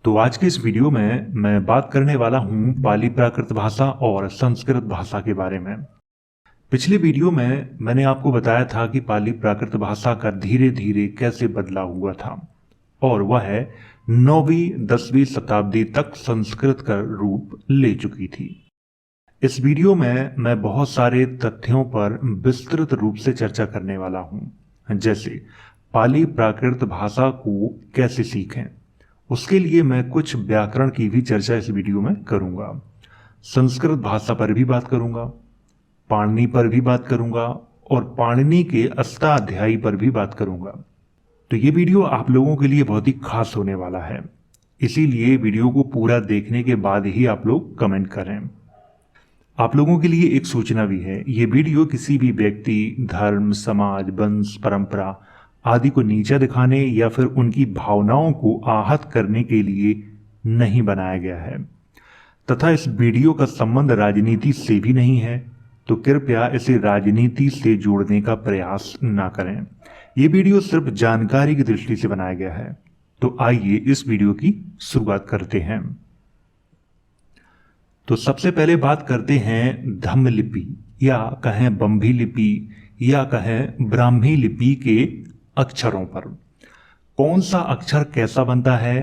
तो आज के इस वीडियो में मैं बात करने वाला हूं पाली प्राकृत भाषा और संस्कृत भाषा के बारे में। पिछले वीडियो में मैंने आपको बताया था कि पाली प्राकृत भाषा का धीरे धीरे कैसे बदलाव हुआ था और वह 9वीं-10वीं शताब्दी तक संस्कृत का रूप ले चुकी थी। इस वीडियो में मैं बहुत सारे तथ्यों पर विस्तृत रूप से चर्चा करने वाला हूं, जैसे पाली प्राकृत भाषा को कैसे सीखें। उसके लिए मैं कुछ व्याकरण की भी चर्चा इस वीडियो में करूंगा। संस्कृत भाषा पर भी बात करूंगा, पाणिनि पर भी बात करूंगा और पाणिनि के अष्टाध्यायी पर भी बात करूंगा। तो ये वीडियो आप लोगों के लिए बहुत ही खास होने वाला है, इसीलिए वीडियो को पूरा देखने के बाद ही आप लोग कमेंट करें। आप लोगों के लिए एक सूचना भी है, ये वीडियो किसी भी व्यक्ति, धर्म, समाज, वंश, परंपरा आदि को नीचा दिखाने या फिर उनकी भावनाओं को आहत करने के लिए नहीं बनाया गया है तथा इस वीडियो का संबंध राजनीति से भी नहीं है, तो कृपया इसे राजनीति से जोड़ने का प्रयास ना करें। ये वीडियो सिर्फ जानकारी की दृष्टि से बनाया गया है। तो आइए इस वीडियो की शुरुआत करते हैं। तो सबसे पहले बात करते हैं धम्म लिपि या कहें बंभी लिपि या कहें ब्राह्मी लिपि के अक्षरों पर। कौन सा अक्षर कैसा बनता है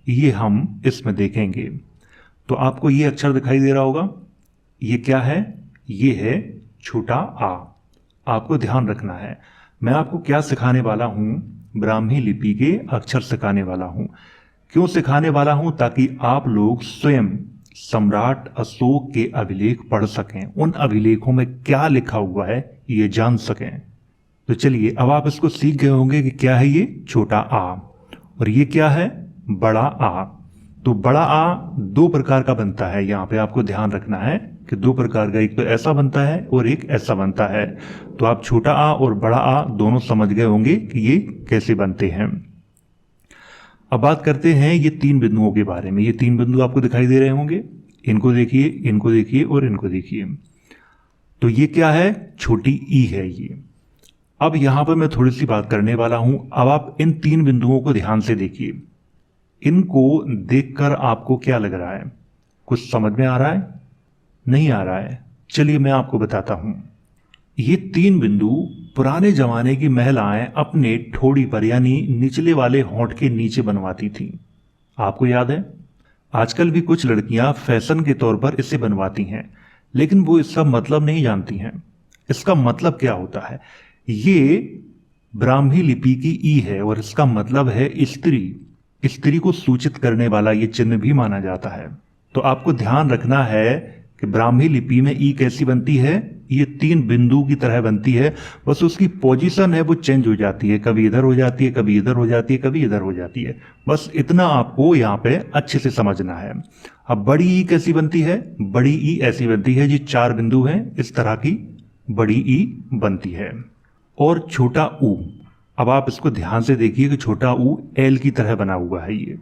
ये हम इसमें देखेंगे। तो आपको ये अक्षर दिखाई दे रहा होगा, ये क्या है? ये है छोटा आ। आपको ध्यान रखना है, मैं आपको क्या सिखाने वाला हूं, ब्राह्मी लिपि के अक्षर सिखाने वाला हूं। क्यों सिखाने वाला हूं? ताकि आप लोग स्वयं सम्राट अशोक के अभिलेख पढ़ सकें, उन अभिलेखों में क्या लिखा हुआ है ये जान सकें। तो चलिए, अब आप इसको सीख गए होंगे कि क्या है ये छोटा आ और ये क्या है बड़ा आ। तो बड़ा आ दो प्रकार का बनता है, यहाँ पे आपको ध्यान रखना है कि दो प्रकार का, एक तो ऐसा बनता है और एक ऐसा बनता है। तो आप छोटा आ और बड़ा आ दोनों समझ गए होंगे कि ये कैसे बनते हैं। अब बात करते हैं ये तीन बिंदुओं के बारे में। ये तीन बिंदु आपको दिखाई दे रहे होंगे, इनको देखिए, इनको देखिए और इनको देखिए। तो ये क्या है? छोटी ई है ये। अब यहां पर मैं थोड़ी सी बात करने वाला हूं। अब आप इन तीन बिंदुओं को ध्यान से देखिए। इनको देखकर आपको क्या लग रहा है? कुछ समझ में आ रहा है? नहीं आ रहा है? चलिए मैं आपको बताता हूं। ये तीन बिंदु पुराने जमाने की महिलाएं अपने ठोड़ी पर यानी निचले वाले होंठ के नीचे बनवाती थी। आपको याद है? आजकल भी कुछ लड़कियां फैशन के तौर पर इसे बनवाती हैं, लेकिन वो इसका मतलब नहीं जानती हैं। इसका मतलब क्या होता है? ये ब्राह्मी लिपि की ई है और इसका मतलब है स्त्री। स्त्री को सूचित करने वाला ये चिन्ह भी माना जाता है। तो आपको ध्यान रखना है कि ब्राह्मी लिपि में ई कैसी बनती है? ये तीन बिंदु की तरह बनती है, बस उसकी पोजीशन है वो चेंज हो जाती है, कभी इधर हो जाती है, कभी इधर हो जाती है, कभी इधर हो जाती है। बस इतना आपको यहाँ पे अच्छे से समझना है। अब बड़ी ई कैसी बनती है? बड़ी ई ऐसी बनती है, जी चार बिंदु हैं, इस तरह की बड़ी ई बनती है। और छोटा ऊ, अब आप इसको ध्यान से देखिए कि छोटा ऊ एल की तरह बना हुआ है ये,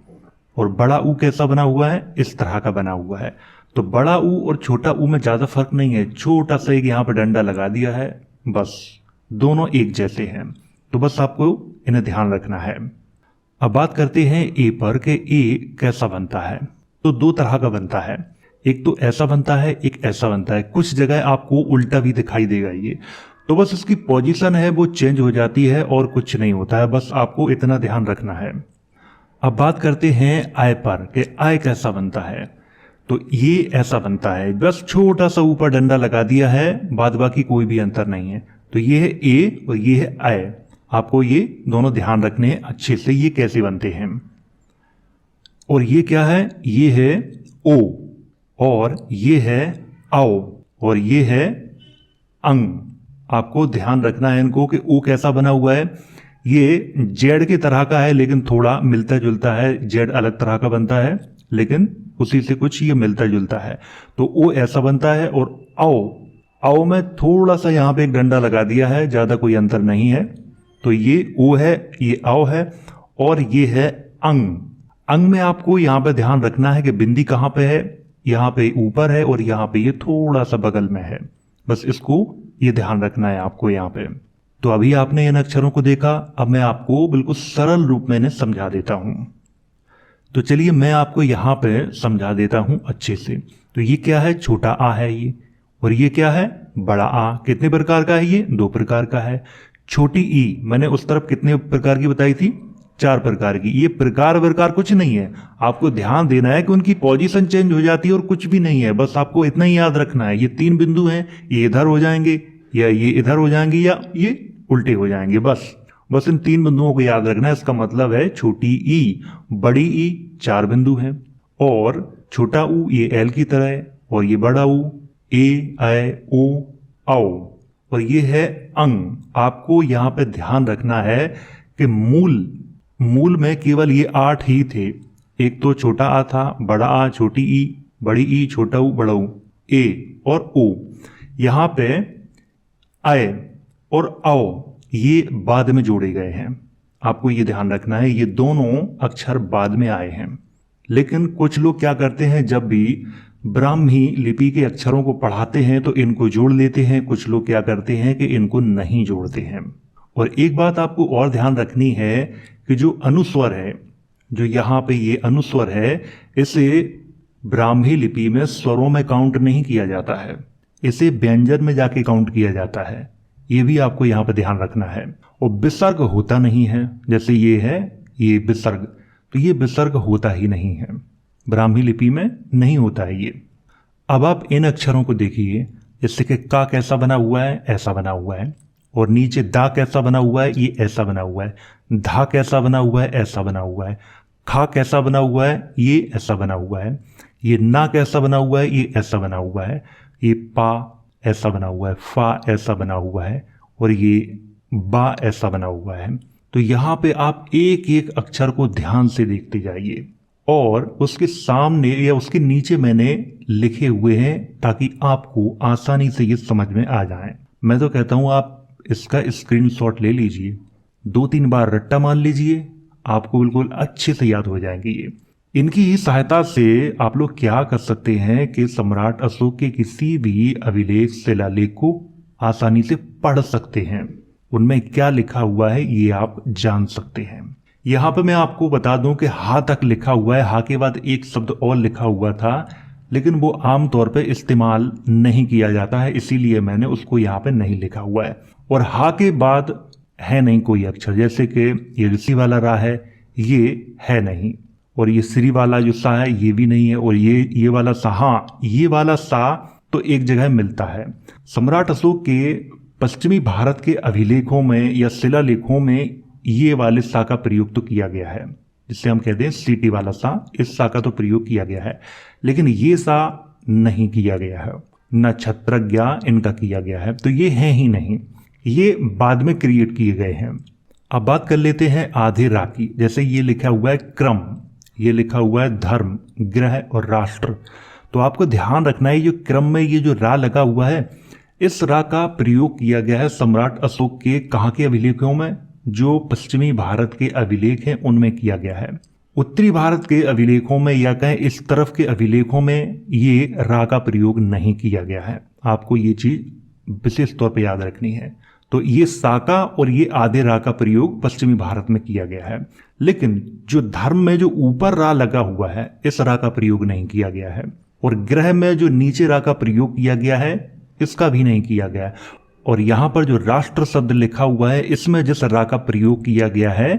और बड़ा ऊ कैसा बना हुआ है? इस तरह का बना हुआ है। तो बड़ा ऊ और छोटा ऊ में ज्यादा फर्क नहीं है, छोटा सा एक यहाँ पर डंडा लगा दिया है, बस दोनों एक जैसे हैं। तो बस आपको इन्हें ध्यान रखना है। अब बात करते हैं ए पर कि ए कैसा बनता है। तो दो तरह का बनता है, एक तो ऐसा बनता है, एक ऐसा बनता है। कुछ जगह आपको उल्टा भी दिखाई देगा ये, तो बस इसकी पोजीशन है वो चेंज हो जाती है और कुछ नहीं होता है, बस आपको इतना ध्यान रखना है। अब बात करते हैं आय पर कि आय कैसा बनता है। तो ये ऐसा बनता है, बस छोटा सा ऊपर डंडा लगा दिया है, बाद बाकी कोई भी अंतर नहीं है। तो ये है ए और ये है आय। आपको ये दोनों ध्यान रखने हैं अच्छे से, ये कैसे बनते हैं। और ये क्या है? ये है ओ और ये है आओ और ये है अंग। आपको ध्यान रखना है इनको कि ओ कैसा बना हुआ है। ये जेड की तरह का है लेकिन थोड़ा मिलता जुलता है, जेड अलग तरह का बनता है लेकिन उसी से कुछ ये मिलता जुलता है। तो ओ ऐसा बनता है। और आओ, आओ में थोड़ा सा यहाँ पे एक डंडा लगा दिया है, ज्यादा कोई अंतर नहीं है। तो ये ओ है, ये आओ है और ये है अंग। अंग में आपको यहाँ पे ध्यान रखना है कि बिंदी कहाँ पे है, यहाँ पे ऊपर है और यहाँ पे ये थोड़ा सा बगल में है, बस इसको ये ध्यान रखना है आपको यहाँ पे। तो अभी आपने इन अक्षरों को देखा, अब मैं आपको बिल्कुल सरल रूप में इन्हें समझा देता हूं। तो चलिए मैं आपको यहाँ पे समझा देता हूँ अच्छे से। तो ये क्या है, छोटा आ है ये, और ये क्या है, बड़ा आ। कितने प्रकार का है ये, 2 प्रकार का है। छोटी ई मैंने उस तरफ कितने प्रकार की बताई थी, 4 प्रकार की। ये प्रकार कुछ नहीं है, आपको ध्यान देना है कि उनकी पोजीशन चेंज हो जाती है और कुछ भी नहीं है, बस आपको इतना ही याद रखना है। ये 3 बिंदु हैं, ये इधर हो जाएंगे या ये इधर हो जाएंगे या ये उल्टे हो जाएंगे, बस इन 3 बिंदुओं को याद रखना है। इसका मतलब है छोटी ई, बड़ी ई 4 बिंदु हैं, और छोटा ऊ ये एल की तरह है, और ये बड़ा ऊ ए ऐ ओ औ, और ये है अंग। आपको यहां पे ध्यान रखना है कि मूल में केवल ये 8 ही थे। एक तो छोटा आ था, बड़ा आ, छोटी ई, बड़ी ई, छोटा ऊ, बड़ा ऊ, ए और ओ। यहां पे आय और औ ये बाद में जोड़े गए हैं, आपको ये ध्यान रखना है, ये दोनों अक्षर बाद में आए हैं। लेकिन कुछ लोग क्या करते हैं, जब भी ब्राह्मी लिपि के अक्षरों को पढ़ाते हैं तो इनको जोड़ लेते हैं। कुछ लोग क्या करते हैं कि इनको नहीं जोड़ते हैं। और एक बात आपको और ध्यान रखनी है कि जो अनुस्वर है, जो यहाँ पे ये अनुस्वर है, इसे ब्राह्मी लिपि में स्वरों में काउंट नहीं किया जाता है, इसे व्यंजन में जाके काउंट किया जाता है। ये भी आपको यहाँ पे ध्यान रखना है। और विसर्ग होता नहीं है, जैसे ये है ये विसर्ग, तो ये विसर्ग होता ही नहीं है, ब्राह्मी लिपि में नहीं होता है ये। अब आप इन अक्षरों को देखिए, जैसे कि का कैसा बना हुआ है, ऐसा बना हुआ है, और नीचे दा कैसा बना हुआ है, ये ऐसा बना हुआ है। धा कैसा बना हुआ है, ऐसा बना हुआ है। खा कैसा बना हुआ है, ये ऐसा बना हुआ है। ये ना कैसा बना हुआ है, ये ऐसा बना हुआ है। ये पा ऐसा बना हुआ है, फा ऐसा बना हुआ है, और ये बा ऐसा बना हुआ है। तो यहाँ पे आप एक एक अक्षर को ध्यान से देखते जाइए, और उसके सामने या उसके नीचे मैंने लिखे हुए हैं ताकि आपको आसानी से ये समझ में आ जाए। मैं तो कहता हूँ आप इसका स्क्रीनशॉट ले लीजिए, 2-3 बार रट्टा मान लीजिए, आपको बिल्कुल अच्छे से याद हो जाएंगे ये। इनकी ही सहायता से आप लोग क्या कर सकते हैं कि सम्राट अशोक के किसी भी अभिलेख शिलालेख को आसानी से पढ़ सकते हैं। उनमें क्या लिखा हुआ है ये आप जान सकते हैं। यहाँ पे मैं आपको बता दूं कि हा तक लिखा हुआ है, हा के बाद एक शब्द और लिखा हुआ था, लेकिन वो आमतौर पे इस्तेमाल नहीं किया जाता है, इसीलिए मैंने उसको यहाँ पे नहीं लिखा हुआ है। और हा के बाद है नहीं कोई अक्षर, जैसे कि ये ऋषि वाला रा है, ये है नहीं, और ये श्री वाला जो सा है ये भी नहीं है, और ये वाला सा, हाँ ये वाला सा तो एक जगह मिलता है। सम्राट अशोक के पश्चिमी भारत के अभिलेखों में या शिलालेखों में ये वाले सा का प्रयोग तो किया गया है, जिससे हम कहते हैं सीटी वाला सा, इस सा का तो प्रयोग किया गया है, लेकिन ये सा नहीं किया गया है, न छत्रज्ञा इनका किया गया है, तो ये है ही नहीं, ये बाद में क्रिएट किए गए हैं। अब बात कर लेते हैं आधे रा की। जैसे ये लिखा हुआ है क्रम, ये लिखा हुआ है धर्म, ग्रह और राष्ट्र। तो आपको ध्यान रखना है, ये क्रम में ये जो रा लगा हुआ है, इस रा का प्रयोग किया गया है सम्राट अशोक के कहाँ के अभिलेखों में, जो पश्चिमी भारत के अभिलेख हैं उनमें किया गया है। उत्तरी भारत के अभिलेखों में या कहें इस तरफ के अभिलेखों में ये रा का प्रयोग नहीं किया गया है। आपको ये चीज विशेष तौर पर याद रखनी है। तो ये साका और ये आधे रा का प्रयोग पश्चिमी भारत में किया गया है, लेकिन जो धर्म में जो ऊपर रा लगा हुआ है, इस रा का प्रयोग नहीं किया गया है। और ग्रह में जो नीचे रा का प्रयोग किया गया है, इसका भी नहीं किया गया है। और यहां पर जो राष्ट्र शब्द लिखा हुआ है, इसमें जिस रा का प्रयोग किया गया है,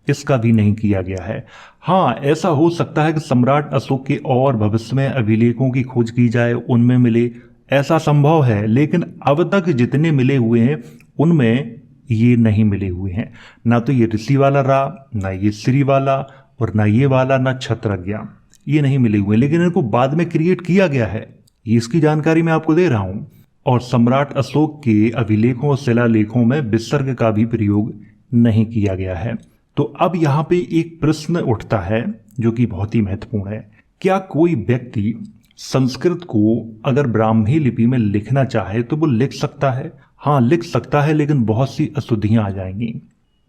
इसका भी नहीं किया गया है। हाँ, ऐसा हो सकता है कि सम्राट अशोक के और भविष्य में अभिलेखों की खोज की जाए, उनमें मिले, ऐसा संभव है, लेकिन अब तक जितने मिले हुए हैं उनमें ये नहीं मिले हुए हैं। ना तो ये ऋषि वाला रा, ना ये श्री वाला, और ना ये वाला, ना छत्रज्ञा, ये नहीं मिले हुए, लेकिन इनको बाद में क्रिएट किया गया है, ये इसकी जानकारी मैं आपको दे रहा हूं। और सम्राट अशोक के अभिलेखों और शिलालेखों में विसर्ग का भी प्रयोग नहीं किया गया है। तो अब यहाँ पे एक प्रश्न उठता है जो कि बहुत ही महत्वपूर्ण है। क्या कोई व्यक्ति संस्कृत को अगर ब्राह्मी लिपि में लिखना चाहे तो वो लिख सकता है? हाँ, लिख सकता है, लेकिन बहुत सी अशुद्धियां आ जाएंगी।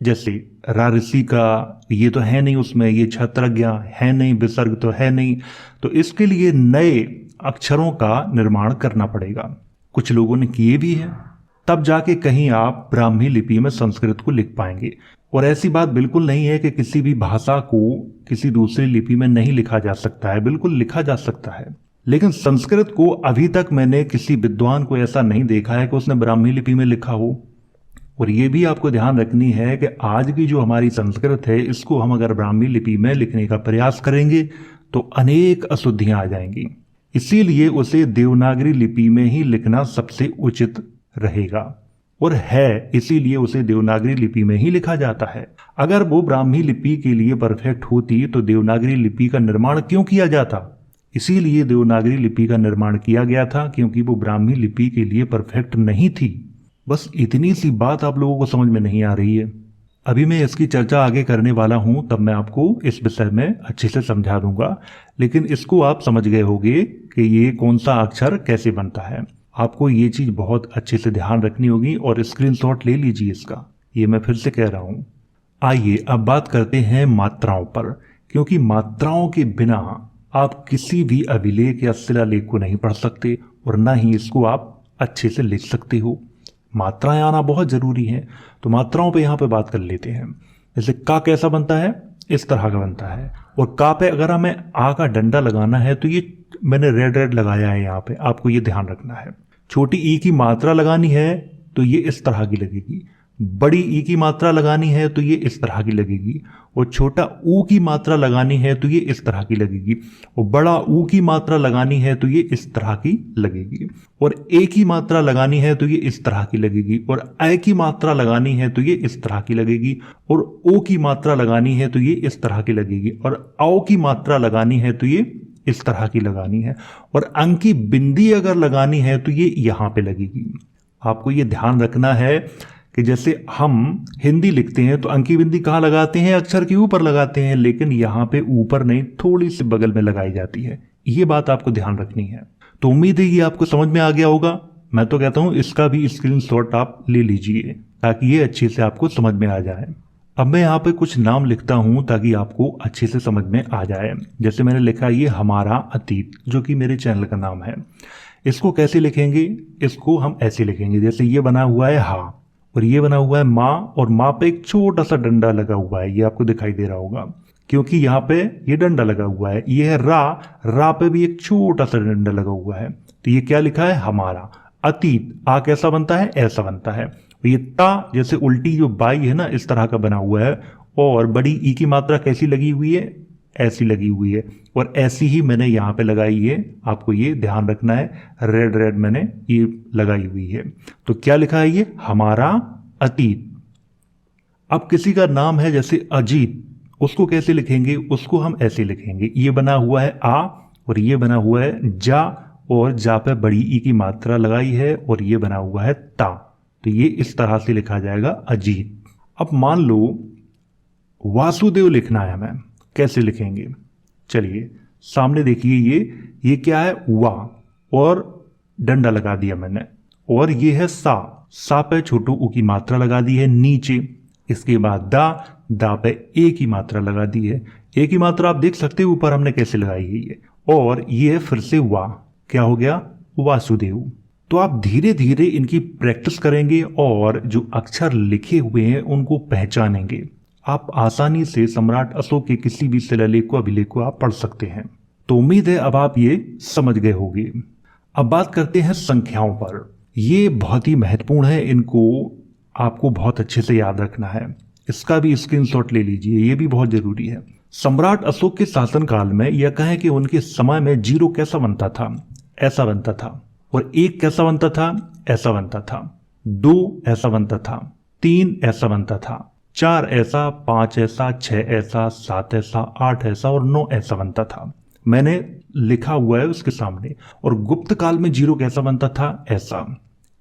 जैसे रा ऋषि का ये तो है नहीं, उसमें ये छत्रज्ञा है नहीं, विसर्ग तो है नहीं, तो इसके लिए नए अक्षरों का निर्माण करना पड़ेगा। कुछ लोगों ने किए भी है, तब जाके कहीं आप ब्राह्मी लिपि में संस्कृत को लिख पाएंगे। और ऐसी बात बिल्कुल नहीं है कि किसी भी भाषा को किसी दूसरी लिपि में नहीं लिखा जा सकता है, बिल्कुल लिखा जा सकता है। लेकिन संस्कृत को अभी तक मैंने किसी विद्वान को ऐसा नहीं देखा है कि उसने ब्राह्मी लिपि में लिखा हो। और ये भी आपको ध्यान रखनी है कि आज की जो हमारी संस्कृत है, इसको हम अगर ब्राह्मी लिपि में लिखने का प्रयास करेंगे तो अनेक अशुद्धियां आ जाएंगी। इसीलिए उसे देवनागरी लिपि में ही लिखना सबसे उचित रहेगा, और है इसीलिए उसे देवनागरी लिपि में ही लिखा जाता है। अगर वो ब्राह्मी लिपि के लिए परफेक्ट होती तो देवनागरी लिपि का निर्माण क्यों किया जाता? इसीलिए देवनागरी लिपि का निर्माण किया गया था क्योंकि वो ब्राह्मी लिपि के लिए परफेक्ट नहीं थी। बस इतनी सी बात आप लोगों को समझ में नहीं आ रही है। अभी मैं इसकी चर्चा आगे करने वाला हूं, तब मैं आपको इस विषय में अच्छे से समझा दूंगा। लेकिन इसको आप समझ गए होंगे कि ये कौन सा अक्षर कैसे बनता है। आपको ये चीज बहुत अच्छे से ध्यान रखनी होगी और स्क्रीनशॉट ले लीजिए इसका, ये मैं फिर से कह रहा हूं। आइए अब बात करते हैं मात्राओं पर, क्योंकि मात्राओं के बिना आप किसी भी अभिलेख या शिलालेख को नहीं पढ़ सकते और ना ही इसको आप अच्छे से लिख सकते हो। मात्राएं आना बहुत जरूरी है। तो मात्राओं पे यहाँ पे बात कर लेते हैं। जैसे का कैसा बनता है, इस तरह का बनता है। और का पे अगर हमें आ का डंडा लगाना है तो ये मैंने रेड रेड लगाया है यहाँ पे, आपको ये ध्यान रखना है। छोटी ई की मात्रा लगानी है तो ये इस तरह की लगेगी, बड़ी ई की मात्रा लगानी है तो ये इस तरह की लगेगी, और छोटा ऊ की मात्रा लगानी है तो ये इस तरह की लगेगी, और बड़ा ऊ की मात्रा लगानी है तो ये इस तरह की लगेगी, और ए की मात्रा लगानी है तो ये इस तरह की लगेगी, और ए की मात्रा लगानी है तो ये इस तरह की लगेगी, और ओ की मात्रा लगानी है तो ये इस तरह की लगेगी, और औ की मात्रा लगानी है तो ये इस तरह की लगानी है, और अंक की बिंदी अगर लगानी है तो ये यहां पे लगेगी। आपको ये ध्यान रखना है कि जैसे हम हिंदी लिखते हैं तो अंक की बिंदी कहाँ लगाते हैं, अक्षर के ऊपर लगाते हैं, लेकिन यहाँ पे ऊपर नहीं, थोड़ी सी बगल में लगाई जाती है। ये बात आपको ध्यान रखनी है। तो उम्मीद है ये आपको समझ में आ गया होगा। मैं तो कहता हूँ इसका भी स्क्रीनशॉट आप ले लीजिए ताकि ये अच्छे से आपको समझ में आ जाए। अब मैं यहाँ पे कुछ नाम लिखता हूँ ताकि आपको अच्छे से समझ में आ जाए। जैसे मैंने लिखा ये हमारा अतीत, जो कि मेरे चैनल का नाम है। इसको कैसे लिखेंगे, इसको हम ऐसे लिखेंगे। जैसे ये बना हुआ है हा, और ये बना हुआ है माँ, और माँ पे एक छोटा सा डंडा लगा हुआ है, ये आपको दिखाई दे रहा होगा क्योंकि यहाँ पे ये डंडा लगा हुआ है। ये है रा पे भी एक छोटा सा डंडा लगा हुआ है। तो ये क्या लिखा है, हमारा अतीत। आ कैसा बनता है, ऐसा बनता है। ये ता जैसे उल्टी जो बाई है ना, इस तरह का बना हुआ है, और बड़ी ई की मात्रा कैसी लगी हुई है, ऐसी लगी हुई है, और ऐसी ही मैंने यहाँ पे लगाई है। आपको ये ध्यान रखना है, रेड रेड मैंने ये लगाई हुई है। तो क्या लिखा है, ये हमारा अतीत। अब किसी का नाम है जैसे अजीत, उसको कैसे लिखेंगे, उसको हम ऐसे लिखेंगे। ये बना हुआ है आ, और ये बना हुआ है जा, और जा पे बड़ी ई की मात्रा लगाई है, और ये बना हुआ है ता। तो ये इस तरह से लिखा जाएगा अजीत। अब मान लो वासुदेव लिखना है हमें, कैसे लिखेंगे, चलिए सामने देखिए। ये क्या है, वा, और डंडा लगा दिया मैंने, और ये है सा पे छोटू ऊ की मात्रा लगा दी है नीचे। इसके बाद दा पे ए की मात्रा लगा दी है। ए की मात्रा आप देख सकते हो ऊपर हमने कैसे लगाई है ये, और ये है फिर से वा, क्या हो गया, वासुदेव। तो आप धीरे धीरे इनकी प्रैक्टिस करेंगे और जो अक्षर लिखे हुए हैं उनको पहचानेंगे। आप आसानी से सम्राट अशोक के किसी भी शिलालेख को, अभिलेख को आप पढ़ सकते हैं। तो उम्मीद है अब आप ये समझ गए होंगे। अब बात करते हैं संख्याओं पर। ये बहुत ही महत्वपूर्ण है, इनको आपको बहुत अच्छे से याद रखना है। इसका भी स्क्रीनशॉट ले लीजिए, ये भी बहुत जरूरी है। सम्राट अशोक के शासनकाल में, या कहें कि उनके समय में, 0 कैसा बनता था, ऐसा बनता था, और 1 कैसा बनता था, ऐसा बनता था, 2 ऐसा बनता था, 3 ऐसा बनता था, 4 ऐसा, 5 ऐसा, 6 ऐसा, 7 ऐसा, 8 ऐसा, और 9 ऐसा बनता था। मैंने लिखा हुआ है उसके सामने। और गुप्त काल में 0 कैसा बनता था, ऐसा,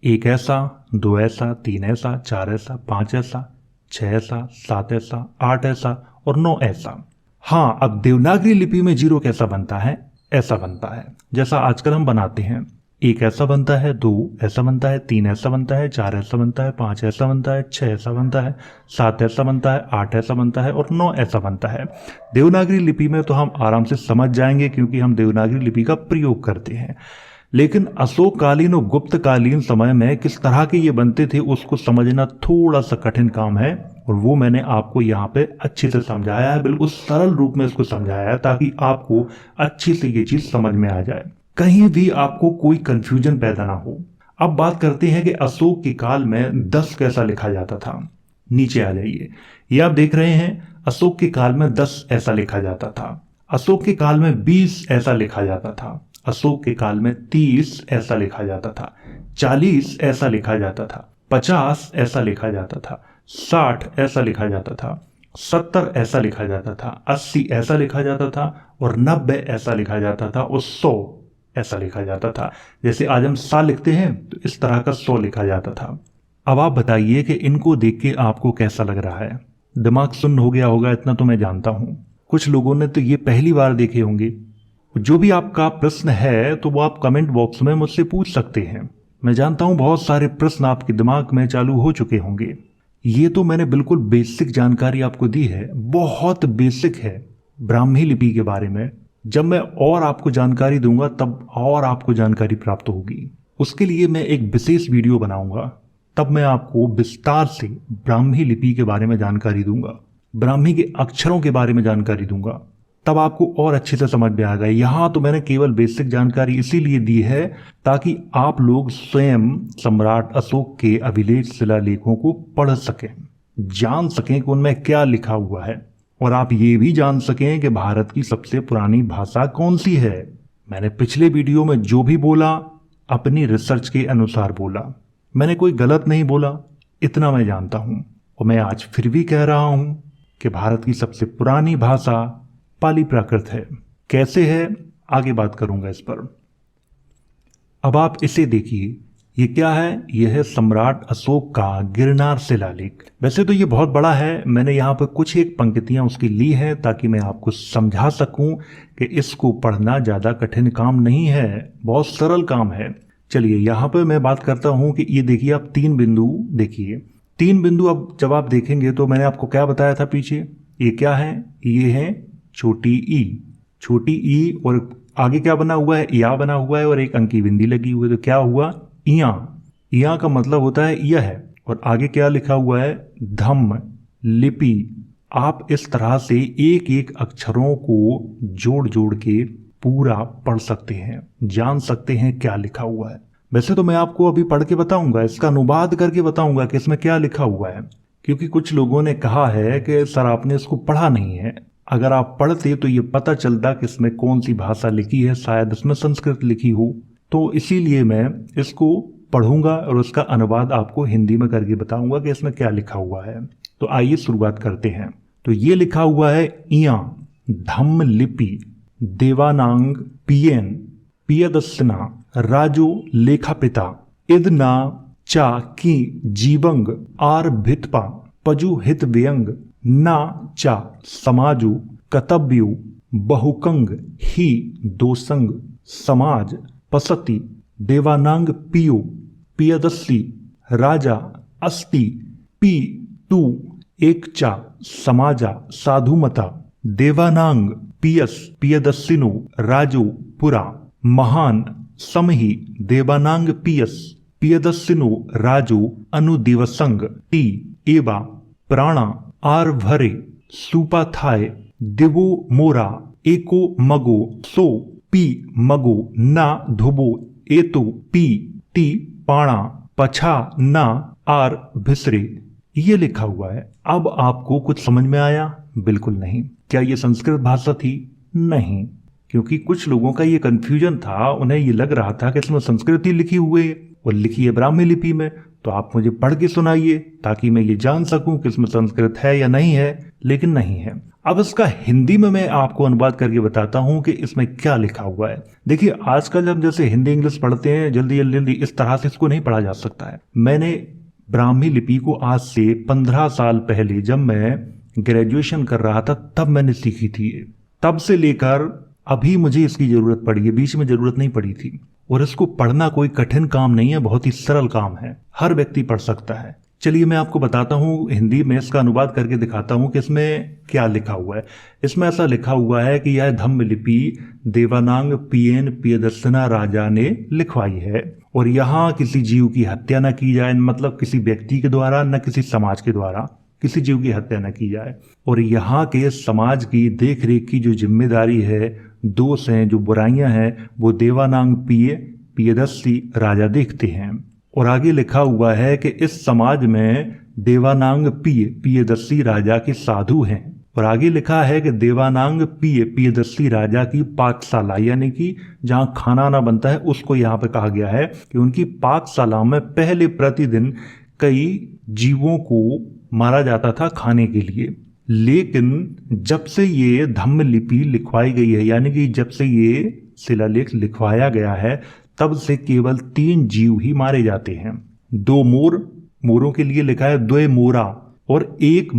1 ऐसा, 2 ऐसा, 3 ऐसा, 4 ऐसा, 5 ऐसा, 6 ऐसा, 7 ऐसा, 8 ऐसा, और 9 ऐसा। हाँ, अब देवनागरी लिपि में 0 कैसा बनता है, ऐसा बनता है, जैसा आजकल हम बनाते हैं। 1 ऐसा बनता है, 2 ऐसा बनता है, 3 ऐसा बनता है, 4 ऐसा बनता है, 5 ऐसा बनता है, 6 ऐसा बनता है, 7 ऐसा बनता है, 8 ऐसा बनता है, और 9 ऐसा बनता है। देवनागरी लिपि में तो हम आराम से समझ जाएंगे क्योंकि हम देवनागरी लिपि का प्रयोग करते हैं। लेकिन अशोककालीन और गुप्तकालीन समय में किस तरह के ये बनते थे उसको समझना थोड़ा सा कठिन काम है। और वो मैंने आपको यहाँ पे अच्छे से समझाया है, बिल्कुल सरल रूप में इसको समझाया है ताकि आपको अच्छे से ये चीज समझ में आ जाए, कहीं भी आपको कोई कंफ्यूजन पैदा ना हो। अब बात करते हैं कि अशोक के काल में 10 कैसा लिखा जाता था। नीचे आ जाइए, ये आप देख रहे हैं अशोक के काल में 10 ऐसा लिखा जाता था, अशोक के काल में 20 ऐसा लिखा जाता था, अशोक के काल में 30 ऐसा लिखा जाता था, 40 ऐसा लिखा जाता था, 50 ऐसा लिखा जाता था, 60 ऐसा लिखा जाता था, 70 ऐसा लिखा जाता था, 80 ऐसा लिखा जाता था और 90 ऐसा लिखा जाता था और 100 ऐसा लिखा जाता था। जैसे आज हम 100 लिखते हैं तो इस तरह का 100 लिखा जाता था। अब आप बताइए कि इनको देख के आपको कैसा लग रहा है। दिमाग सुन्न हो गया होगा, इतना तो मैं जानता हूं। कुछ लोगों ने तो ये पहली बार देखे होंगे। जो भी आपका प्रश्न है तो वो आप कमेंट बॉक्स में मुझसे पूछ सकते हैं। मैं जानता हूं बहुत सारे प्रश्न आपके दिमाग में चालू हो चुके होंगे। ये तो मैंने बिल्कुल बेसिक जानकारी आपको दी है, बहुत बेसिक है ब्राह्मी लिपि के बारे में। जब मैं और आपको जानकारी दूंगा तब और आपको जानकारी प्राप्त होगी। उसके लिए मैं एक विशेष वीडियो बनाऊंगा, तब मैं आपको विस्तार से ब्राह्मी लिपि के बारे में जानकारी दूंगा, ब्राह्मी के अक्षरों के बारे में जानकारी दूंगा, तब आपको और अच्छे से समझ में आ गया। यहां तो मैंने केवल बेसिक जानकारी इसीलिए दी है ताकि आप लोग स्वयं सम्राट अशोक के अभिलेख शिलालेखों को पढ़ सकें, जान सकें कि उनमें क्या लिखा हुआ है, और आप ये भी जान सकें कि भारत की सबसे पुरानी भाषा कौन सी है। मैंने पिछले वीडियो में जो भी बोला अपनी रिसर्च के अनुसार बोला, मैंने कोई गलत नहीं बोला, इतना मैं जानता हूं। और मैं आज फिर भी कह रहा हूं कि भारत की सबसे पुरानी भाषा पाली प्राकृत है। कैसे है आगे बात करूंगा इस पर। अब आप इसे देखिए, ये क्या है? यह है सम्राट अशोक का गिरनार शिलालेख। वैसे तो ये बहुत बड़ा है, मैंने यहाँ पर कुछ एक पंक्तियां उसकी ली हैं ताकि मैं आपको समझा सकूं कि इसको पढ़ना ज्यादा कठिन काम नहीं है, बहुत सरल काम है। चलिए यहाँ पर मैं बात करता हूं कि ये देखिए, आप 3 बिंदु देखिए, 3 बिंदु। अब जब आप देखेंगे तो मैंने आपको क्या बताया था पीछे, ये क्या है? ये है छोटी ई, छोटी ई, और आगे क्या बना हुआ है? या बना हुआ है और एक अंकी बिंदी लगी हुई है, तो क्या हुआ? इया। इया का मतलब होता है यह है, और आगे क्या लिखा हुआ है? धम्म लिपि। आप इस तरह से एक एक अक्षरों को जोड़ जोड़ के पूरा पढ़ सकते हैं, जान सकते हैं क्या लिखा हुआ है। वैसे तो मैं आपको अभी पढ़ के बताऊंगा, इसका अनुवाद करके बताऊंगा कि इसमें क्या लिखा हुआ है, क्योंकि कुछ लोगों ने कहा है कि सर आपने इसको पढ़ा नहीं है। अगर आप पढ़ते तो ये पता चलता कि इसमें कौन सी भाषा लिखी है, शायद इसमें संस्कृत लिखी हो। तो इसीलिए मैं इसको पढ़ूंगा और उसका अनुवाद आपको हिंदी में करके बताऊंगा कि इसमें क्या लिखा हुआ है। तो आइए शुरुआत करते हैं। तो ये लिखा हुआ है इया धम्म लिपि देवानांग पियन पियदस्ना राजो लेखापिता इदना चा की जीवंग आर भितपा पजु हित व्यंग ना चा समाजु कतव्यु बहुकंग ही दोसंग समाज पसति देवानांग पियो पियदस्सी राजा अस्ति पी तू एक चा समाजा साधुमता देवानांग पियस पियदस्सिनो राजो पुरा महान समहि देवानांग पियस पियदस्सिनो राजो अनुदिवसंग टी एवा प्राणा आर भरे सुपाथाय दिवो मोरा एको मगो सो पी मगो ना धुबो एतो पी टी पाणा पछा ना आर भिसरे। ये लिखा हुआ है। अब आपको कुछ समझ में आया? बिल्कुल नहीं। क्या ये संस्कृत भाषा थी? नहीं, क्योंकि कुछ लोगों का ये कंफ्यूजन था, उन्हें ये लग रहा था कि इसमें संस्कृत ही लिखी हुई है और लिखी है ब्राह्मी लिपि में। तो आप मुझे पढ़ के सुनाइए ताकि मैं ये जान सकूं कि इसमें संस्कृत है या नहीं है, लेकिन नहीं है। अब इसका हिंदी में मैं आपको अनुवाद करके बताता हूं कि इसमें क्या लिखा हुआ है। देखिए, आजकल हम जैसे हिंदी इंग्लिश पढ़ते हैं, जल्दी जल्दी इस तरह से इसको नहीं पढ़ा जा सकता है। मैंने ब्राह्मी लिपि को आज से 15 साल पहले, जब मैं ग्रेजुएशन कर रहा था, तब मैंने सीखी थी। तब से लेकर अभी मुझे इसकी जरूरत पड़ी है, बीच में जरूरत नहीं पड़ी थी। और इसको पढ़ना कोई कठिन काम नहीं है, बहुत ही सरल काम है, हर व्यक्ति पढ़ सकता है। चलिए मैं आपको बताता हूँ, हिंदी में इसका अनुवाद करके दिखाता हूँ कि इसमें क्या लिखा हुआ है। इसमें ऐसा लिखा हुआ है कि यह धम्म लिपि देवानांग पियन पियदस्सना राजा ने लिखवाई है, और यहाँ किसी जीव की हत्या न की जाए, मतलब किसी व्यक्ति के द्वारा न किसी समाज के द्वारा। किसी जीव की हत्या न की जाए। और यहाँ के समाज की देख रेख की जो जिम्मेदारी है, दोष हैं, जो बुराइयां हैं, वो देवानांग पियदस्सी राजा देखते हैं। और आगे लिखा हुआ है कि इस समाज में देवानांग पियदस्सी राजा के साधु हैं। और आगे लिखा है कि देवानांग पियदस्सी राजा की पाकशाला, यानी कि जहाँ खाना ना बनता है उसको यहाँ पे कहा गया है कि उनकी पाकशाला में पहले प्रतिदिन कई जीवों को मारा जाता था खाने के लिए। लेकिन जब से ये धम्म लिपि लिखवाई गई है, यानी कि जब से ये शिलालेख लिखवाया गया है, तब से केवल 3 जीव ही मारे जाते हैं। 2 मोरों के लिए लिखा है 2 मोरा, और 1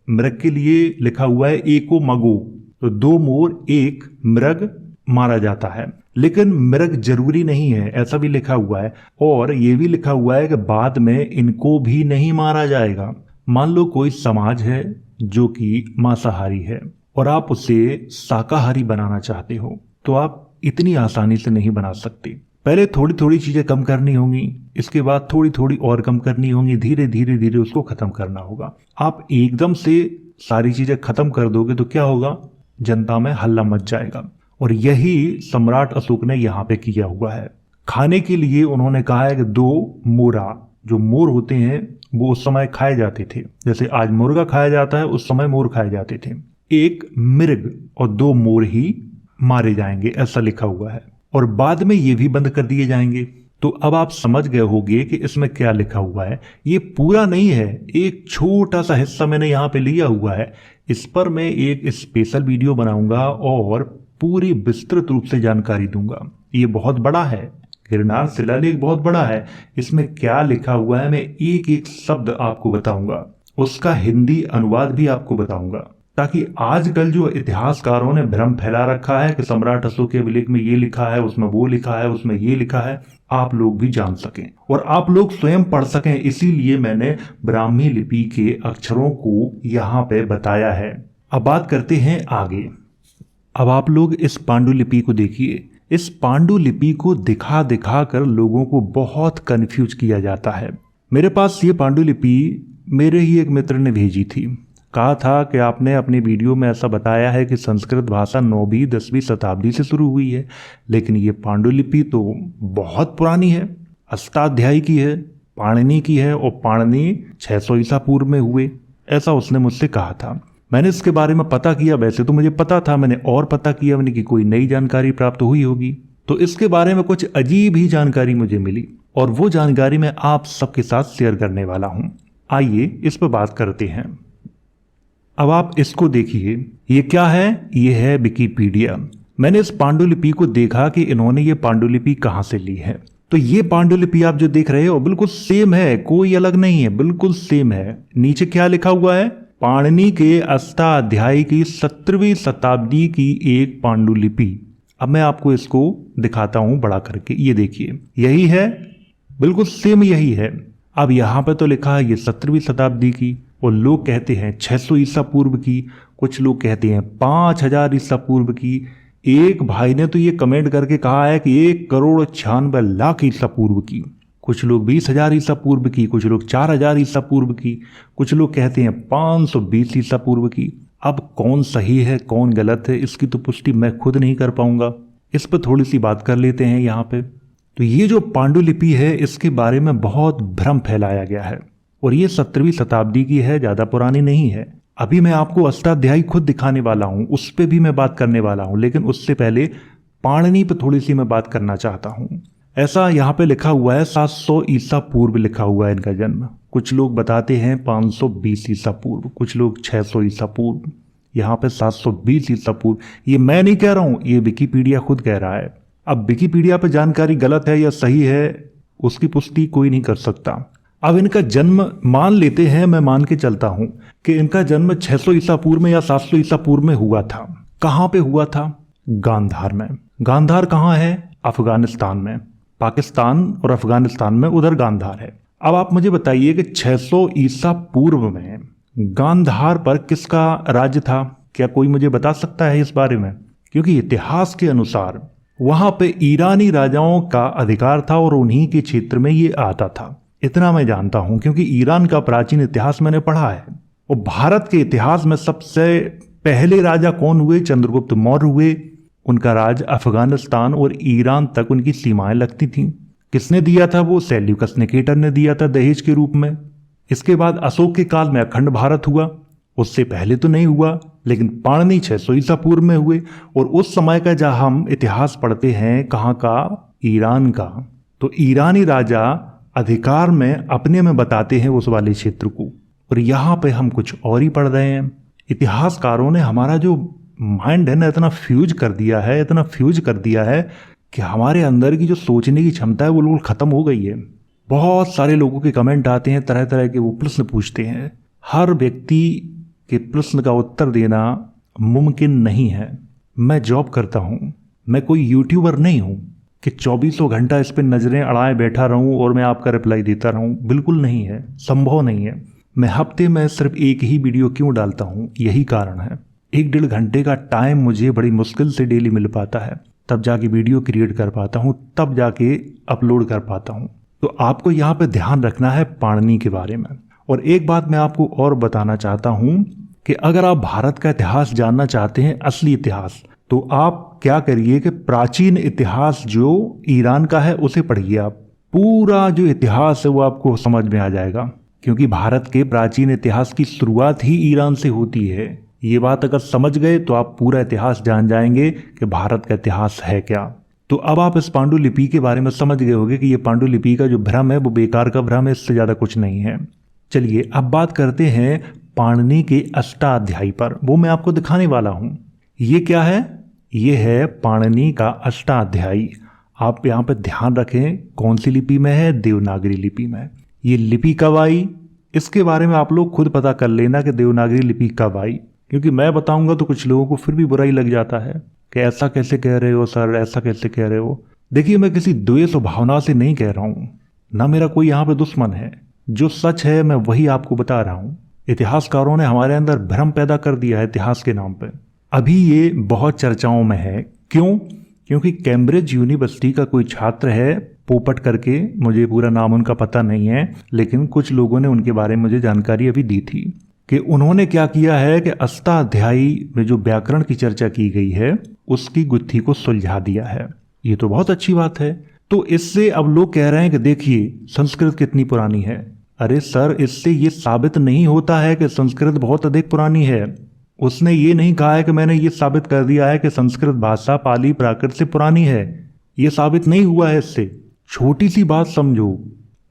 मृग के लिए लिखा हुआ है 1 मगो। तो 2 मोर 1 मृग मारा जाता है। लेकिन मृग जरूरी नहीं है, ऐसा भी लिखा हुआ है। और ये भी लिखा हुआ है कि बाद में इनको भी नहीं मारा जाएगा। मान लो कोई समाज है जो कि मांसाहारी है और आप उसे शाकाहारी बनाना चाहते हो, तो आप इतनी आसानी से नहीं बना सकते। पहले थोड़ी थोड़ी चीजें कम करनी होंगी, इसके बाद थोड़ी थोड़ी और कम करनी होंगी, धीरे धीरे उसको खत्म करना होगा। आप एकदम से सारी चीजें खत्म कर दोगे तो क्या होगा, जनता में हल्ला मच जाएगा। और यही सम्राट अशोक ने यहाँ पे किया हुआ है। खाने के लिए उन्होंने कहा है कि 2 मोरा, जो मोर होते हैं वो उस समय खाए जाते थे, जैसे आज मुर्गा खाया जाता है उस समय मोर खाए जाते थे। 1 मृग और 2 मोर ही मारे जाएंगे, ऐसा लिखा हुआ है। और बाद में ये भी बंद कर दिए जाएंगे। तो अब आप समझ गए होंगे कि इसमें क्या लिखा हुआ है। ये पूरा नहीं है, एक छोटा सा हिस्सा मैंने यहाँ पे लिया हुआ है। इस पर मैं एक स्पेशल वीडियो बनाऊंगा और पूरी विस्तृत रूप से जानकारी दूंगा। ये बहुत बड़ा है, गिरनार शिलालेख बहुत बड़ा है। इसमें क्या लिखा हुआ है मैं एक एक शब्द आपको बताऊंगा, उसका हिंदी अनुवाद भी आपको बताऊंगा, ताकि आजकल जो इतिहासकारों ने भ्रम फैला रखा है कि सम्राट अशोक के अभिलेख में ये लिखा है, उसमें वो लिखा है, उसमें ये लिखा है, आप लोग भी जान सकें और आप लोग स्वयं पढ़ सकें। इसीलिए मैंने ब्राह्मी लिपि के अक्षरों को यहाँ पे बताया है। अब बात करते हैं आगे। अब आप लोग इस पांडुलिपि को देखिए। इस पांडुलिपि को दिखा दिखा कर लोगों को बहुत कंफ्यूज किया जाता है। मेरे पास ये पांडुलिपि मेरे ही एक मित्र ने भेजी थी। कहा था कि आपने अपनी वीडियो में ऐसा बताया है कि संस्कृत भाषा 9वीं 10वीं शताब्दी से शुरू हुई है, लेकिन ये पांडुलिपि तो बहुत पुरानी है, अष्टाध्यायी की है, पाणिनि की है, और पाणिनि 600 ईसा पूर्व में हुए, ऐसा उसने मुझसे कहा था। मैंने इसके बारे में पता किया, वैसे तो मुझे पता था, मैंने और पता किया मैंने कि कोई नई जानकारी प्राप्त हुई होगी। तो इसके बारे में कुछ अजीब ही जानकारी मुझे मिली और वो जानकारी मैं आप सबके साथ शेयर करने वाला हूं। आइए इस पर बात करते हैं। अब आप इसको देखिए, ये क्या है? ये है विकिपीडिया। मैंने इस पांडुलिपि को देखा कि इन्होंने ये पांडुलिपि कहाँ से ली है। तो ये पांडुलिपि आप जो देख रहे हो बिल्कुल सेम है, कोई अलग नहीं है, बिल्कुल सेम है। नीचे क्या लिखा हुआ है? पाणिनि के अष्टाध्यायी की 17वीं शताब्दी की एक पांडुलिपि। अब मैं आपको इसको दिखाता हूं बड़ा करके, ये देखिए, यही है, बिल्कुल सेम यही है। अब यहाँ पे तो लिखा है ये 17वीं शताब्दी की, और लोग कहते हैं 600 ईसा पूर्व की, कुछ लोग कहते हैं 5000 ईसा पूर्व की। एक भाई ने तो ये कमेंट करके कहा है कि 1,96,00,000 ईसा पूर्व की। कुछ लोग 20,000 ईसा पूर्व की, कुछ लोग 4,000 ईसा पूर्व की, कुछ लोग कहते हैं 520 ईसा पूर्व की। अब कौन सही है कौन गलत है इसकी तो पुष्टि मैं खुद नहीं कर पाऊंगा। इस पर थोड़ी सी बात कर लेते हैं यहाँ पे। तो ये जो पांडुलिपि है इसके बारे में बहुत भ्रम फैलाया गया है और ये 17वीं शताब्दी की है, ज्यादा पुरानी नहीं है। अभी मैं आपको अष्टाध्यायी खुद दिखाने वाला हूं, उस पर भी मैं बात करने वाला हूं, लेकिन उससे पहले पाणिनि पर थोड़ी सी मैं बात करना चाहता हूं। ऐसा यहाँ पे लिखा हुआ है 700 ईसा पूर्व लिखा हुआ है इनका जन्म। कुछ लोग बताते हैं 520 ईसा पूर्व, कुछ लोग 600 ईसा पूर्व, यहाँ पे 720 ईसा पूर्व। ये मैं नहीं कह रहा हूं, ये विकिपीडिया खुद कह रहा है। अब विकिपीडिया पे जानकारी गलत है या सही है उसकी पुष्टि कोई नहीं कर सकता। अब इनका जन्म मान लेते हैं, मैं मान के चलता हूं कि इनका जन्म 600 ईसा पूर्व में या 700 ईसा पूर्व में हुआ था। कहां पे हुआ था? गांधार में। गांधार कहां है? अफगानिस्तान में। पाकिस्तान और अफगानिस्तान में उधर गांधार है। अब आप मुझे बताइए कि 600 ईसा पूर्व में गांधार पर किसका राज्य था? क्या कोई मुझे बता सकता है इस बारे में? क्योंकि इतिहास के अनुसार वहां पे ईरानी राजाओं का अधिकार था और उन्हीं के क्षेत्र में ये आता था। इतना मैं जानता हूं क्योंकि ईरान का प्राचीन इतिहास मैंने पढ़ा है। और भारत के इतिहास में सबसे पहले राजा कौन हुए? चंद्रगुप्त मौर्य हुए। उनका राज अफगानिस्तान और ईरान तक उनकी सीमाएं लगती थीं। किसने दिया था? वो सेल्यूकस निकेटर ने दिया था दहेज के रूप में। इसके बाद अशोक के काल में अखंड भारत हुआ। उससे पहले तो नहीं हुआ, लेकिन पाणिनि 600 ईसा पूर्व में हुए। और उस समय का जहां हम इतिहास पढ़ते हैं, कहाँ का? ईरान का। तो ईरानी राजा अधिकार में अपने में बताते हैं उस वाले क्षेत्र को, और यहाँ पे हम कुछ और ही पढ़ रहे हैं। इतिहासकारों ने हमारा जो माइंड है ना, इतना फ्यूज कर दिया है, इतना फ्यूज कर दिया है कि हमारे अंदर की जो सोचने की क्षमता है वो बिल्कुल खत्म हो गई है। बहुत सारे लोगों के कमेंट आते हैं, तरह तरह के वो प्रश्न पूछते हैं। हर व्यक्ति के प्रश्न का उत्तर देना मुमकिन नहीं है। मैं जॉब करता हूँ, मैं कोई यूट्यूबर नहीं हूँ कि 24 घंटा इस पर नजरें अड़ाए बैठा रहूं और मैं आपका रिप्लाई देता रहूं। बिल्कुल नहीं है, संभव नहीं है। मैं हफ्ते में सिर्फ एक ही वीडियो क्यों डालता हूं? यही कारण है। 1-1.5 घंटे का टाइम मुझे बड़ी मुश्किल से डेली मिल पाता है, तब जाके वीडियो क्रिएट कर पाता हूं, तब जाके अपलोड कर पाता हूं। तो आपको यहाँ पे ध्यान रखना है पाणिनि के बारे में। और एक बात मैं आपको और बताना चाहता हूं कि अगर आप भारत का इतिहास जानना चाहते हैं, असली इतिहास, तो आप क्या करिए कि प्राचीन इतिहास जो ईरान का है उसे पढ़िए। आप पूरा जो इतिहास है वो आपको समझ में आ जाएगा, क्योंकि भारत के प्राचीन इतिहास की शुरुआत ही ईरान से होती है। ये बात अगर समझ गए तो आप पूरा इतिहास जान जाएंगे कि भारत का इतिहास है क्या। तो अब आप इस पांडुलिपि के बारे में समझ गए होंगे कि ये पांडुलिपि का जो भ्रम है वो बेकार का भ्रम है, इससे ज्यादा कुछ नहीं है। चलिए अब बात करते हैं पाणिनि के अष्टाध्यायी पर। वो मैं आपको दिखाने वाला हूं। ये क्या है? ये है पाणिनि का अष्टाध्यायी। आप यहाँ पे ध्यान रखें कौन सी लिपि में है? देवनागरी लिपि में। ये लिपि कब आई, इसके बारे में आप लोग खुद पता कर लेना कि देवनागरी लिपि कब आई, क्योंकि मैं बताऊंगा तो कुछ लोगों को फिर भी बुराई लग जाता है कि ऐसा कैसे कह रहे हो सर, ऐसा कैसे कह रहे हो। देखिए, मैं किसी द्वेष भावना से नहीं कह रहा हूँ, ना मेरा कोई यहाँ पे दुश्मन है। जो सच है मैं वही आपको बता रहा हूँ। इतिहासकारों ने हमारे अंदर भ्रम पैदा कर दिया है इतिहास के नाम पे। अभी ये बहुत चर्चाओं में है। क्यों? क्योंकि कैम्ब्रिज यूनिवर्सिटी का कोई छात्र है, पोपट करके, मुझे पूरा नाम उनका पता नहीं है, लेकिन कुछ लोगों ने उनके बारे में मुझे जानकारी अभी दी थी कि उन्होंने क्या किया है कि अष्टाध्यायी में जो व्याकरण की चर्चा की गई है उसकी गुत्थी को सुलझा दिया है। ये तो बहुत अच्छी बात है। तो इससे अब लोग कह रहे हैं कि देखिए संस्कृत कितनी पुरानी है। अरे सर, इससे ये साबित नहीं होता है कि संस्कृत बहुत अधिक पुरानी है। उसने ये नहीं कहा है कि मैंने ये साबित कर दिया है कि संस्कृत भाषा पाली प्राकृत से पुरानी है। ये साबित नहीं हुआ है इससे। छोटी सी बात समझो,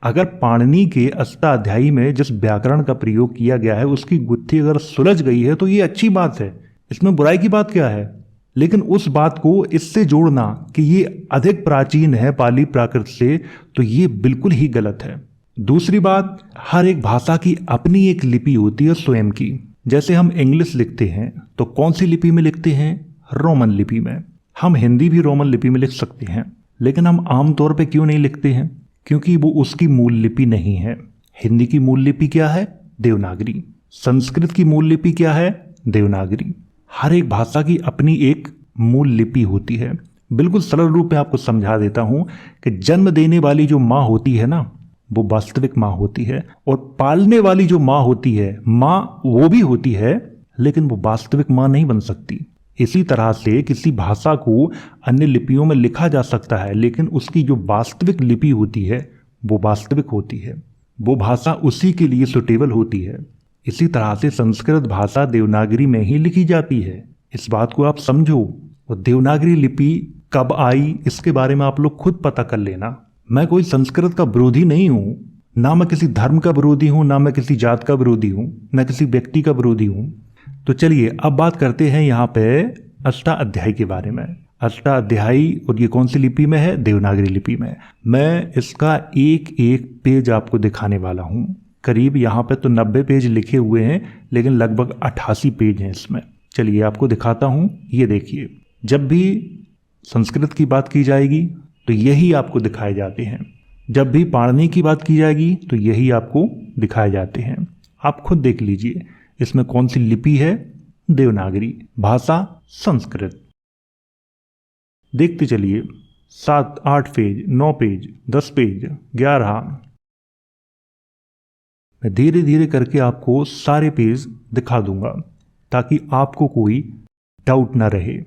अगर पाणिनि के अष्टाध्यायी में जिस व्याकरण का प्रयोग किया गया है उसकी गुत्थी अगर सुलझ गई है तो ये अच्छी बात है, इसमें बुराई की बात क्या है। लेकिन उस बात को इससे जोड़ना कि ये अधिक प्राचीन है पाली प्राकृत से, तो ये बिल्कुल ही गलत है। दूसरी बात, हर एक भाषा की अपनी एक लिपि होती है स्वयं की। जैसे हम इंग्लिश लिखते हैं तो कौन सी लिपि में लिखते हैं? रोमन लिपि में। हम हिंदी भी रोमन लिपि में लिख सकते हैं, लेकिन हम आमतौर पे क्यों नहीं लिखते हैं? क्योंकि वो उसकी मूल लिपि नहीं है। हिंदी की मूल लिपि क्या है? देवनागरी। संस्कृत की मूल लिपि क्या है? देवनागरी। हर एक भाषा की अपनी एक मूल लिपि होती है। बिल्कुल सरल रूप में आपको समझा देता हूं कि जन्म देने वाली जो माँ होती है ना, वो वास्तविक माँ होती है, और पालने वाली जो माँ होती है, माँ वो भी होती है, लेकिन वो वास्तविक माँ नहीं बन सकती। इसी तरह से किसी भाषा को अन्य लिपियों में लिखा जा सकता है, लेकिन उसकी जो वास्तविक लिपि होती है वो वास्तविक होती है। वो भाषा उसी के लिए सुटेबल होती है। इसी तरह से संस्कृत भाषा देवनागरी में ही लिखी जाती है। इस बात को आप समझो। और देवनागरी लिपि कब आई इसके बारे में आप लोग खुद पता कर लेना। मैं कोई संस्कृत का विरोधी नहीं हूं, ना मैं किसी धर्म का विरोधी हूं, ना मैं किसी जात का विरोधी हूं, ना किसी व्यक्ति का विरोधी हूं। तो चलिए अब बात करते हैं यहाँ पे अष्टाध्यायी के बारे में। अष्टाध्यायी, और ये कौन सी लिपि में है? देवनागरी लिपि में। मैं इसका एक एक पेज आपको दिखाने वाला हूं। करीब यहाँ पे तो 90 पेज लिखे हुए हैं, लेकिन लगभग 88 पेज हैं इसमें। चलिए आपको दिखाता हूं। ये देखिए, जब भी संस्कृत की बात की जाएगी तो यही आपको दिखाए जाते हैं। जब भी पाणिनि की बात की जाएगी तो यही आपको दिखाए जाते हैं। आप खुद देख लीजिए इसमें कौन सी लिपि है? देवनागरी। भाषा संस्कृत। देखते चलिए, 7, 8 पेज, 9 पेज, 10 पेज, 11, मैं धीरे धीरे करके आपको सारे पेज दिखा दूंगा ताकि आपको कोई डाउट ना रहे।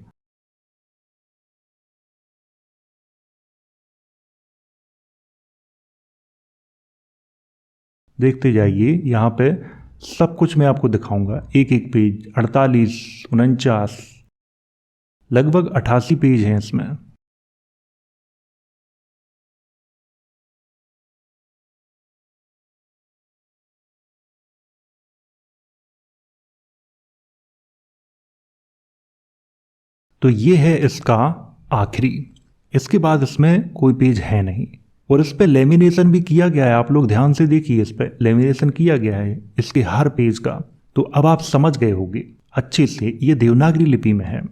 देखते जाइए, यहाँ पे सब कुछ मैं आपको दिखाऊंगा, एक एक पेज 48, 49, लगभग 88 पेज हैं इसमें। तो ये है इसका आखिरी, इसके बाद इसमें कोई पेज है नहीं। और इस पे लेमिनेशन भी किया गया है, आप लोग ध्यान से देखिए, इस पे लेमिनेशन किया गया है इसके हर पेज का। तो अब आप समझ गए होंगे अच्छे से ये देवनागरी लिपि में है।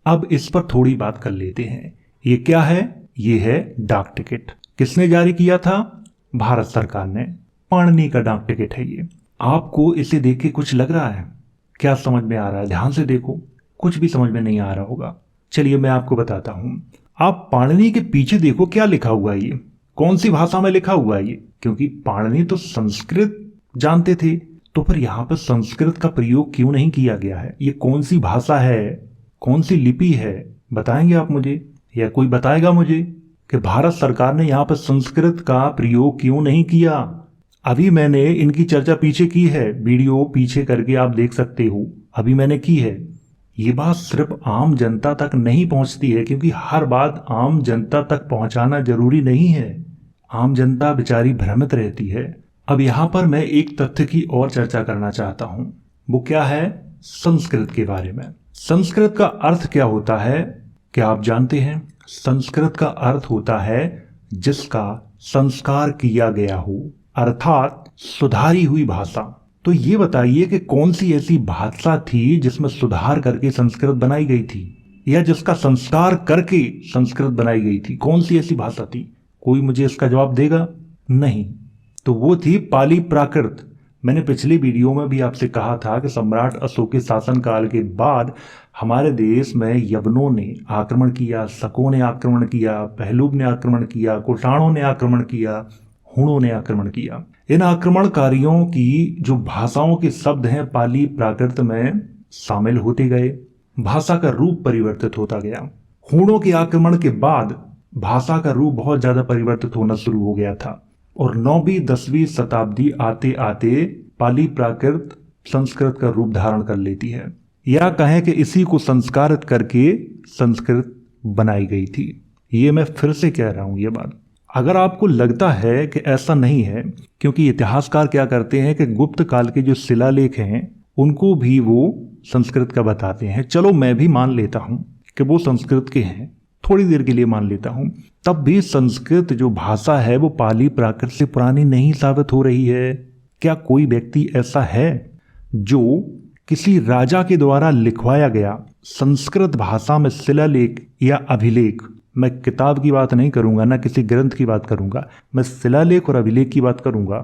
अब इस पर थोड़ी बात कर लेते हैं। ये क्या है? ये है डाक टिकट। किसने जारी किया था? भारत सरकार ने। पाणिनि का डाक टिकट है ये। आपको इसे देख के कुछ लग रहा है? क्या समझ में आ रहा है? ध्यान से देखो, कुछ भी समझ में नहीं आ रहा होगा। चलिए मैं आपको बताता हूं। आप पाणिनि के पीछे देखो क्या लिखा हुआ है, ये कौन सी भाषा में लिखा हुआ है ये? क्योंकि पाणिनि तो संस्कृत जानते थे, तो फिर यहाँ पर संस्कृत का प्रयोग क्यों नहीं किया गया है? ये कौन सी भाषा है, कौन सी लिपि है, बताएंगे आप मुझे, या कोई बताएगा मुझे कि भारत सरकार ने यहाँ पर संस्कृत का प्रयोग क्यों नहीं किया? अभी मैंने इनकी चर्चा पीछे की है, वीडियो पीछे करके आप देख सकते हो, अभी मैंने की है। ये बात सिर्फ आम जनता तक नहीं पहुंचती है, क्योंकि हर बात आम जनता तक पहुंचाना जरूरी नहीं है। आम जनता बेचारी भ्रमित रहती है। अब यहाँ पर मैं एक तथ्य की और चर्चा करना चाहता हूं। वो क्या है? संस्कृत के बारे में। संस्कृत का अर्थ क्या होता है, क्या आप जानते हैं? संस्कृत का अर्थ होता है जिसका संस्कार किया गया हो, अर्थात सुधारी हुई भाषा। तो ये बताइए कि कौन सी ऐसी भाषा थी जिसमें सुधार करके संस्कृत बनाई गई थी, या जिसका संस्कार करके संस्कृत बनाई गई थी? कौन सी ऐसी भाषा थी? कोई मुझे इसका जवाब देगा? नहीं। तो वो थी पाली प्राकृत। मैंने पिछले वीडियो में भी आपसे कहा था कि सम्राट अशोक के शासनकाल के बाद हमारे देश में यवनों ने आक्रमण किया, शकों ने आक्रमण किया, पहलूब ने आक्रमण किया, कुषाणों ने आक्रमण किया, हुणों ने आक्रमण किया। इन आक्रमणकारियों की जो भाषाओं के शब्द हैं पाली प्राकृत में शामिल होते गए, भाषा का रूप परिवर्तित होता गया। हुणों के आक्रमण के बाद भाषा का रूप बहुत ज्यादा परिवर्तित होना शुरू हो गया था, और 9वीं 10वीं शताब्दी आते आते पाली प्राकृत संस्कृत का रूप धारण कर लेती है, या कहें कि इसी को संस्कारित करके संस्कृत बनाई गई थी। ये मैं फिर से कह रहा हूं ये बात। अगर आपको लगता है कि ऐसा नहीं है, क्योंकि इतिहासकार क्या करते हैं कि गुप्त काल के जो शिलालेख हैं उनको भी वो संस्कृत का बताते हैं। चलो मैं भी मान लेता हूं कि वो संस्कृत के हैं, थोड़ी देर के लिए मान लेता हूं, तब भी संस्कृत जो भाषा है वो पाली प्राकृत से पुरानी नहीं साबित हो रही है। क्या कोई व्यक्ति ऐसा है जो किसी राजा के द्वारा लिखवाया गया संस्कृत भाषा में शिलालेख या अभिलेख, मैं किताब की बात नहीं करूंगा, ना किसी ग्रंथ की बात करूंगा, मैं शिलालेख और अभिलेख की बात करूंगा,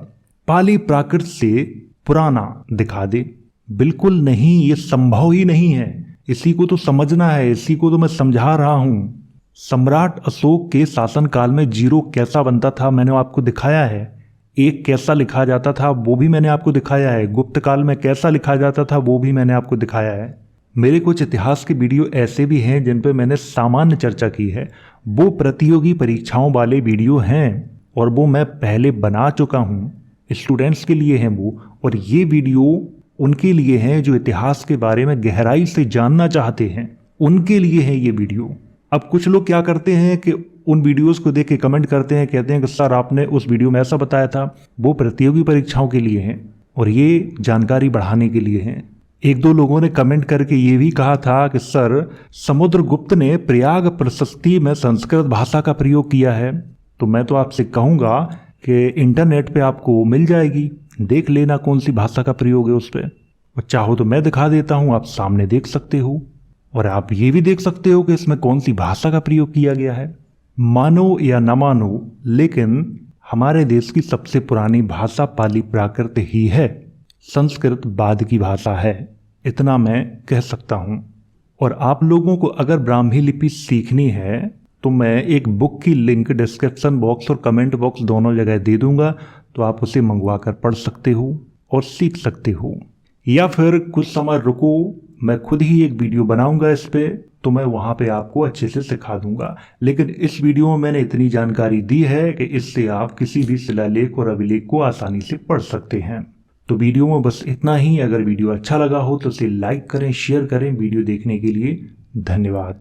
पाली प्राकृत से पुराना दिखा दे? बिल्कुल नहीं, ये संभव ही नहीं है। इसी को तो समझना है, इसी को तो मैं समझा रहा हूं। सम्राट अशोक के शासनकाल में जीरो कैसा बनता था मैंने आपको दिखाया है, एक कैसा लिखा जाता था वो भी मैंने आपको दिखाया है, गुप्त काल में कैसा लिखा जाता था वो भी मैंने आपको दिखाया है। मेरे कुछ इतिहास के वीडियो ऐसे भी हैं जिन पे मैंने सामान्य चर्चा की है, वो प्रतियोगी परीक्षाओं वाले वीडियो हैं और वो मैं पहले बना चुका हूँ, स्टूडेंट्स के लिए हैं वो, और ये वीडियो उनके लिए हैं जो इतिहास के बारे में गहराई से जानना चाहते हैं, उनके लिए है ये वीडियो। अब कुछ लोग क्या करते हैं कि उन वीडियोस को देख के कमेंट करते हैं, कहते हैं कि सर आपने उस वीडियो में ऐसा बताया था, वो प्रतियोगी परीक्षाओं के लिए हैं और ये जानकारी बढ़ाने के लिए हैं। एक दो लोगों ने कमेंट करके ये भी कहा था कि सर समुद्रगुप्त ने प्रयाग प्रशस्ति में संस्कृत भाषा का प्रयोग किया है। तो मैं तो आपसे कहूँगा कि इंटरनेट पे आपको मिल जाएगी, देख लेना कौन सी भाषा का प्रयोग है उस पर, और चाहो तो मैं दिखा देता हूँ, आप सामने देख सकते हो, और आप ये भी देख सकते हो कि इसमें कौन सी भाषा का प्रयोग किया गया है। मानो या न मानो, लेकिन हमारे देश की सबसे पुरानी भाषा पाली प्राकृत ही है, संस्कृत बाद की भाषा है, इतना मैं कह सकता हूँ। और आप लोगों को अगर ब्राह्मी लिपि सीखनी है तो मैं एक बुक की लिंक डिस्क्रिप्शन बॉक्स और कमेंट बॉक्स दोनों जगह दे दूंगा, तो आप उसे मंगवा कर पढ़ सकते हो और सीख सकते हो। या फिर कुछ समय रुको, मैं खुद ही एक वीडियो बनाऊंगा इस पे, तो मैं वहां पे आपको अच्छे से सिखा दूंगा। लेकिन इस वीडियो में मैंने इतनी जानकारी दी है कि इससे आप किसी भी शिलालेख और अभिलेख को आसानी से पढ़ सकते हैं। तो वीडियो में बस इतना ही। अगर वीडियो अच्छा लगा हो तो इसे लाइक करें, शेयर करें। वीडियो देखने के लिए धन्यवाद।